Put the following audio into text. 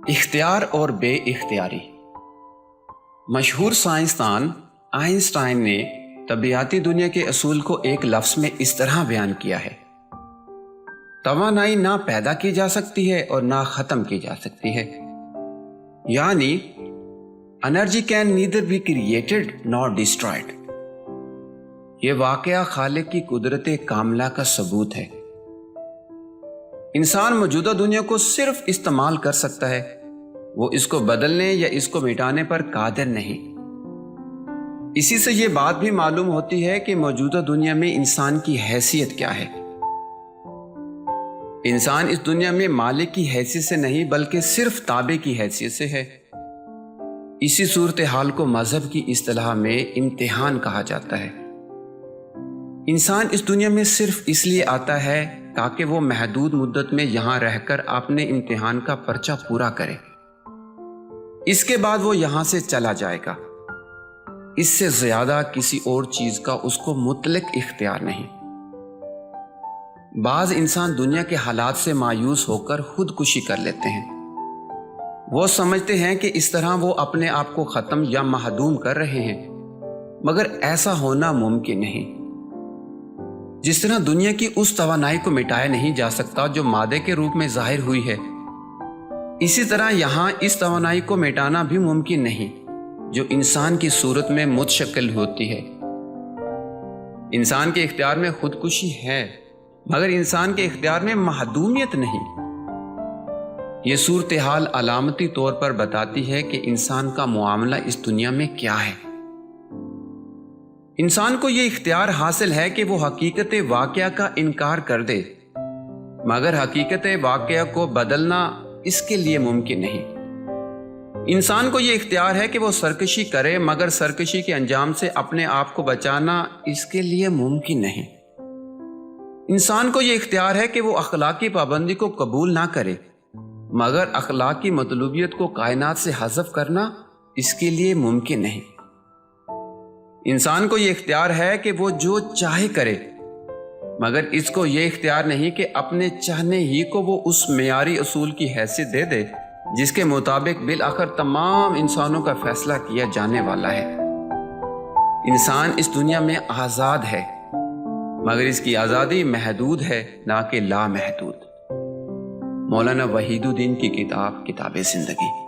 اختیار اور بے اختیاری۔ مشہور سائنسدان آئنسٹائن نے طبیعیاتی دنیا کے اصول کو ایک لفظ میں اس طرح بیان کیا ہے: توانائی نہ پیدا کی جا سکتی ہے اور نہ ختم کی جا سکتی ہے، یعنی energy can neither be created nor destroyed. یہ واقعہ خالق کی قدرت کاملہ کا ثبوت ہے۔ انسان موجودہ دنیا کو صرف استعمال کر سکتا ہے، وہ اس کو بدلنے یا اس کو مٹانے پر قادر نہیں۔ اسی سے یہ بات بھی معلوم ہوتی ہے کہ موجودہ دنیا میں انسان کی حیثیت کیا ہے۔ انسان اس دنیا میں مالک کی حیثیت سے نہیں بلکہ صرف تابع کی حیثیت سے ہے۔ اسی صورتحال کو مذہب کی اصطلاح میں امتحان کہا جاتا ہے۔ انسان اس دنیا میں صرف اس لیے آتا ہے تاکہ وہ محدود مدت میں یہاں رہ کر اپنے امتحان کا پرچہ پورا کرے۔ اس کے بعد وہ یہاں سے چلا جائے گا۔ اس سے زیادہ کسی اور چیز کا اس کو مطلق اختیار نہیں۔ بعض انسان دنیا کے حالات سے مایوس ہو کر خودکشی کر لیتے ہیں۔ وہ سمجھتے ہیں کہ اس طرح وہ اپنے آپ کو ختم یا معدوم کر رہے ہیں، مگر ایسا ہونا ممکن نہیں۔ جس طرح دنیا کی اس توانائی کو مٹایا نہیں جا سکتا جو مادے کے روپ میں ظاہر ہوئی ہے، اسی طرح یہاں اس توانائی کو مٹانا بھی ممکن نہیں جو انسان کی صورت میں متشکل ہوتی ہے۔ انسان کے اختیار میں خودکشی ہے، مگر انسان کے اختیار میں معدومیت نہیں۔ یہ صورتحال علامتی طور پر بتاتی ہے کہ انسان کا معاملہ اس دنیا میں کیا ہے۔ انسان کو یہ اختیار حاصل ہے کہ وہ حقیقت واقعہ کا انکار کر دے، مگر حقیقت واقعہ کو بدلنا اس کے لیے ممکن نہیں۔ انسان کو یہ اختیار ہے کہ وہ سرکشی کرے، مگر سرکشی کے انجام سے اپنے آپ کو بچانا اس کے لیے ممکن نہیں۔ انسان کو یہ اختیار ہے کہ وہ اخلاقی پابندی کو قبول نہ کرے، مگر اخلاقی مطلوبیت کو کائنات سے حذف کرنا اس کے لیے ممکن نہیں۔ انسان کو یہ اختیار ہے کہ وہ جو چاہے کرے، مگر اس کو یہ اختیار نہیں کہ اپنے چاہنے ہی کو وہ اس معیاری اصول کی حیثیت دے دے جس کے مطابق بالآخر تمام انسانوں کا فیصلہ کیا جانے والا ہے۔ انسان اس دنیا میں آزاد ہے، مگر اس کی آزادی محدود ہے نہ کہ لامحدود۔ مولانا وحید الدین کی کتاب کتاب زندگی۔